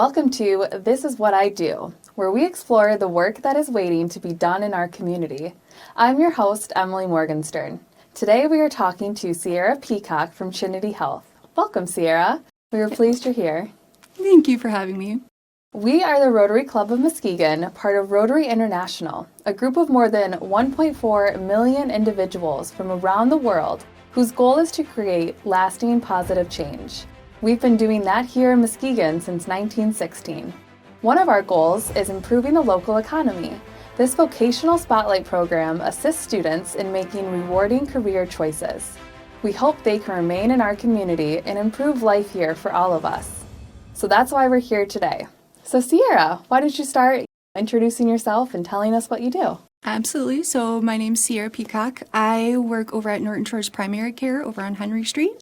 Welcome to This Is What I Do, where we explore the work that is waiting to be done in our community. I'm your host, Emily Morgenstern. Today we are talking to Sierra Peacock from Trinity Health. Welcome, Sierra. We are pleased you're here. Thank you for having me. We are the Rotary Club of Muskegon, part of Rotary International, a group of more than 1.4 million individuals from around the world whose goal is to create lasting positive change. We've been doing that here in Muskegon since 1916. One of our goals is improving the local economy. This vocational spotlight program assists students in making rewarding career choices. We hope they can remain in our community and improve life here for all of us. So that's why we're here today. So Sierra, why don't you start introducing yourself and telling us what you do? Absolutely. So my name's Sierra Peacock. I work over at Norton Shores Primary Care over on Henry Street.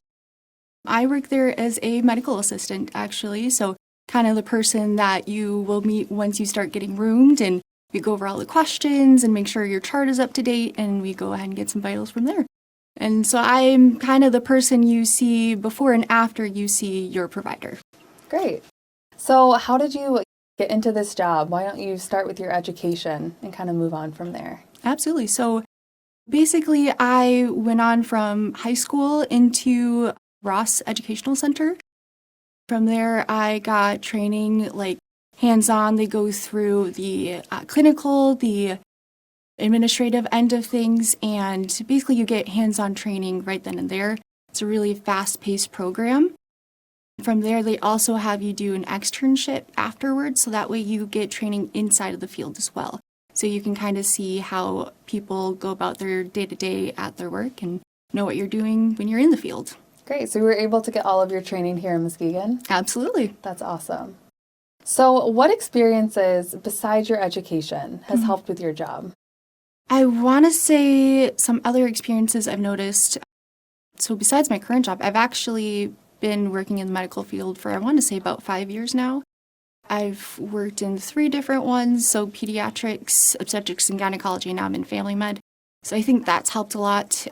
I work there as a medical assistant, actually, so kind of the person that you will meet once you start getting roomed, and we go over all the questions and make sure your chart is up to date, and we go ahead and get some vitals from there. And so I'm kind of the person you see before and after you see your provider. Great. So how did you get into this job? Why don't you start with your education and kind of move on from there? Absolutely. So basically, I went on from high school into Ross Educational Center. From there, I got training like hands-on. They go through the clinical, the administrative end of things, and basically you get hands-on training right then and there. It's a really fast-paced program. From there, they also have you do an externship afterwards, so that way you get training inside of the field as well. So you can kind of see how people go about their day-to-day at their work and know what you're doing when you're in the field. Great. So you were able to get all of your training here in Muskegon? Absolutely. That's awesome. So what experiences besides your education has helped with your job? I want to say some other experiences I've noticed. So besides my current job, I've actually been working in the medical field for, I want to say, about 5 years now. I've worked in 3 different ones, so pediatrics, obstetrics, and gynecology, and now I'm in family med. So I think that's helped a lot.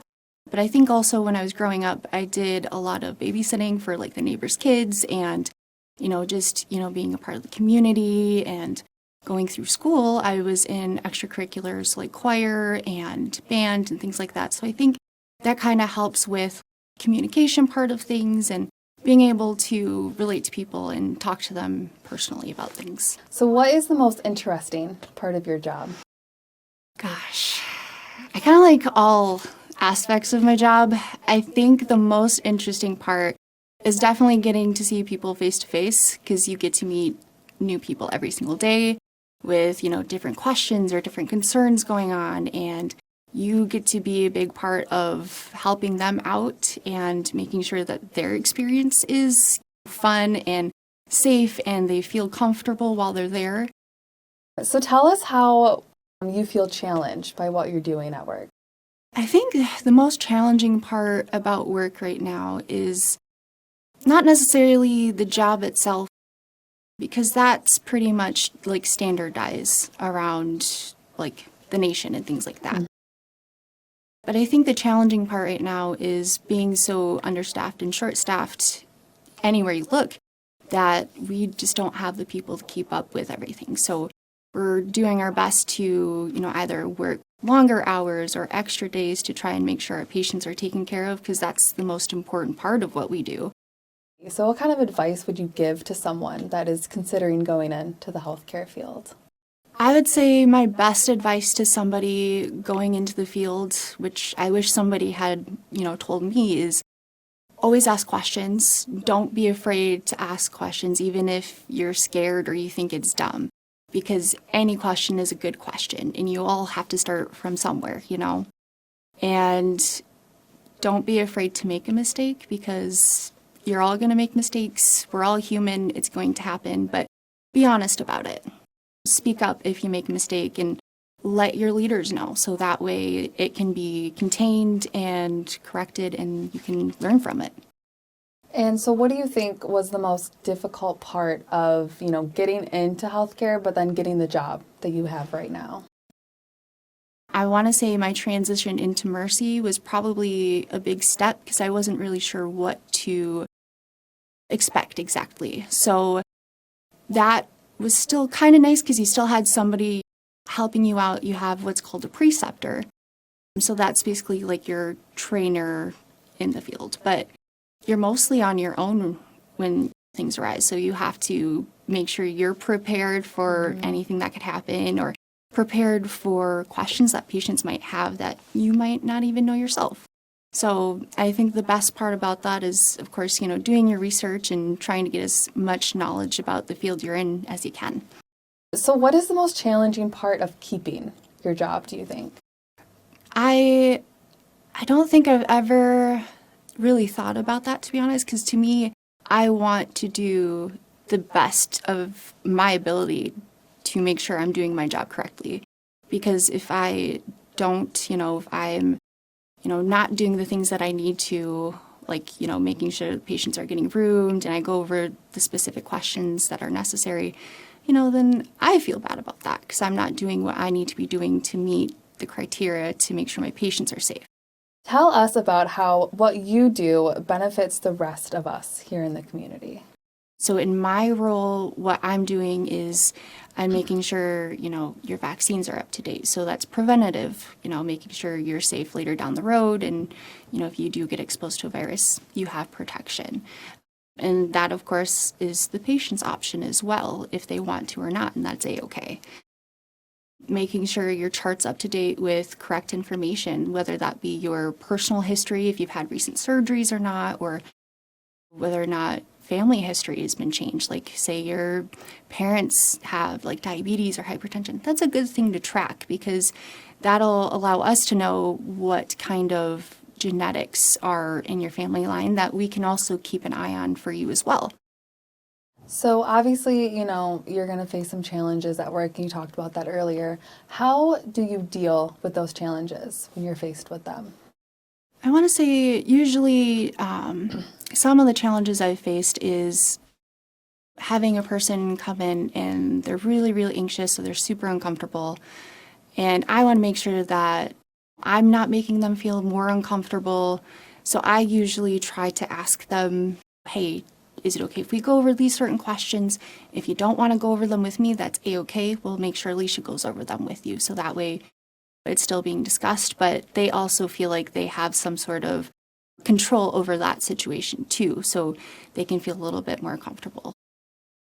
But I think also when I was growing up, I did a lot of babysitting for like the neighbors' kids and, just being a part of the community and going through school. I was in extracurriculars like choir and band and things like that. So I think that kind of helps with communication part of things and being able to relate to people and talk to them personally about things. So what is the most interesting part of your job? Gosh, I kind of like all aspects of my job. I think the most interesting part is definitely getting to see people face to face, because you get to meet new people every single day with, different questions or different concerns going on, and you get to be a big part of helping them out and making sure that their experience is fun and safe and they feel comfortable while they're there. So tell us how you feel challenged by what you're doing at work. I think the most challenging part about work right now is not necessarily the job itself, because that's pretty much like standardized around like the nation and things like that. Mm-hmm. But I think the challenging part right now is being so understaffed and short-staffed anywhere you look that we just don't have the people to keep up with everything. So we're doing our best to, either work longer hours or extra days to try and make sure our patients are taken care of, because that's the most important part of what we do. So what kind of advice would you give to someone that is considering going into the healthcare field? I would say my best advice to somebody going into the field, which I wish somebody had, told me, is always ask questions. Don't be afraid to ask questions, even if you're scared or you think it's dumb, because any question is a good question, and you all have to start from somewhere, And don't be afraid to make a mistake, because you're all going to make mistakes. We're all human. It's going to happen, but be honest about it. Speak up if you make a mistake and let your leaders know, so that way it can be contained and corrected and you can learn from it. And so what do you think was the most difficult part of, getting into healthcare, but then getting the job that you have right now? I want to say my transition into Mercy was probably a big step, because I wasn't really sure what to expect exactly. So that was still kind of nice because you still had somebody helping you out. You have what's called a preceptor. So that's basically like your trainer in the field. But you're mostly on your own when things arise. So you have to make sure you're prepared for anything that could happen, or prepared for questions that patients might have that you might not even know yourself. So I think the best part about that is, of course, doing your research and trying to get as much knowledge about the field you're in as you can. So what is the most challenging part of keeping your job, do you think? I don't think I've ever really thought about that, to be honest, because to me, I want to do the best of my ability to make sure I'm doing my job correctly. Because if I don't, if I'm, not doing the things that I need to, like, making sure the patients are getting roomed and I go over the specific questions that are necessary, then I feel bad about that because I'm not doing what I need to be doing to meet the criteria to make sure my patients are safe. Tell us about how what you do benefits the rest of us here in the community. So in my role, what I'm doing is I'm making sure, your vaccines are up to date. So that's preventative, making sure you're safe later down the road. And, if you do get exposed to a virus, you have protection. And that, of course, is the patient's option as well, if they want to or not, and that's A-okay. Making sure your chart's up to date with correct information, whether that be your personal history, if you've had recent surgeries or not, or whether or not family history has been changed. Like, say your parents have like diabetes or hypertension. That's a good thing to track because that'll allow us to know what kind of genetics are in your family line that we can also keep an eye on for you as well. So obviously, you're going to face some challenges at work, and you talked about that earlier. How do you deal with those challenges when you're faced with them? I want to say usually some of the challenges I've faced is having a person come in and they're really, really anxious, so they're super uncomfortable. And I want to make sure that I'm not making them feel more uncomfortable. So I usually try to ask them, hey, is it okay if we go over these certain questions? If you don't want to go over them with me, that's A-okay. We'll make sure Alicia goes over them with you. So that way it's still being discussed, but they also feel like they have some sort of control over that situation too. So they can feel a little bit more comfortable.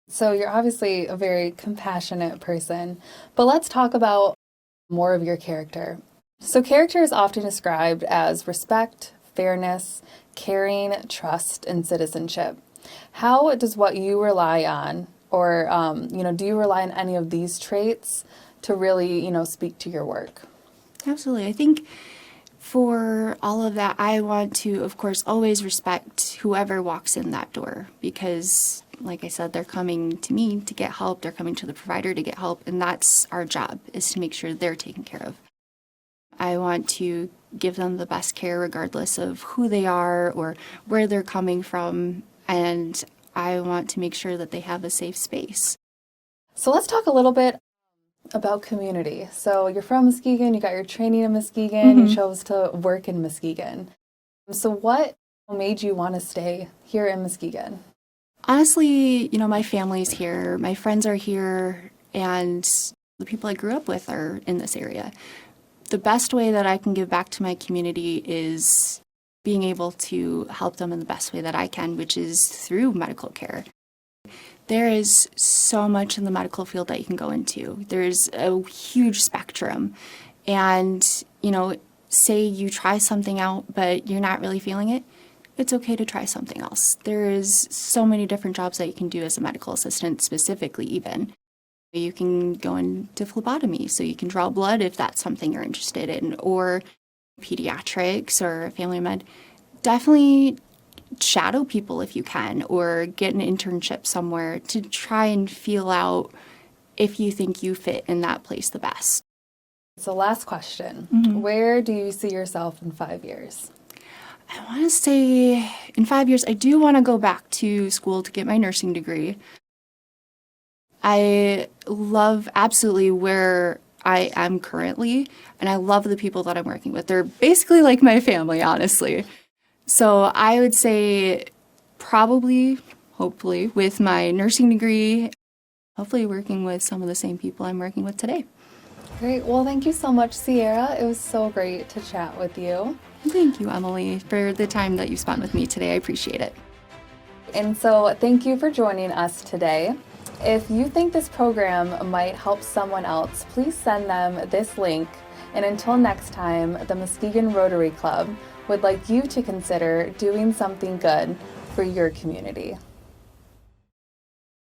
So you're obviously a very compassionate person, but let's talk about more of your character. So character is often described as respect, fairness, caring, trust, and citizenship. How does what you rely on, or, do you rely on any of these traits to really, speak to your work? Absolutely. I think for all of that, I want to, of course, always respect whoever walks in that door because, like I said, they're coming to me to get help. They're coming to the provider to get help, and that's our job, is to make sure they're taken care of. I want to give them the best care regardless of who they are or where they're coming from, and I want to make sure that they have a safe space. So let's talk a little bit about community. So you're from Muskegon, you got your training in Muskegon, you chose to work in Muskegon. So what made you want to stay here in Muskegon? Honestly, my family's here, my friends are here, and the people I grew up with are in this area. The best way that I can give back to my community is being able to help them in the best way that I can, which is through medical care. There is so much in the medical field that you can go into. There's a huge spectrum. And, say you try something out, but you're not really feeling it, it's okay to try something else. There is so many different jobs that you can do as a medical assistant, specifically even. You can go into phlebotomy, so you can draw blood if that's something you're interested in, or pediatrics or family med. Definitely shadow people if you can, or get an internship somewhere to try and feel out if you think you fit in that place the best. So last question, where do you see yourself in 5 years? I want to say in 5 years, I do want to go back to school to get my nursing degree. I love absolutely where I am currently, and I love the people that I'm working with. They're basically like my family, honestly. So I would say probably, hopefully, with my nursing degree, hopefully working with some of the same people I'm working with today. Great. Well, thank you so much, Sierra. It was so great to chat with you. Thank you, Emily, for the time that you spent with me today. I appreciate it. And so thank you for joining us today. If you think this program might help someone else, please send them this link. And until next time, the Muskegon Rotary Club would like you to consider doing something good for your community.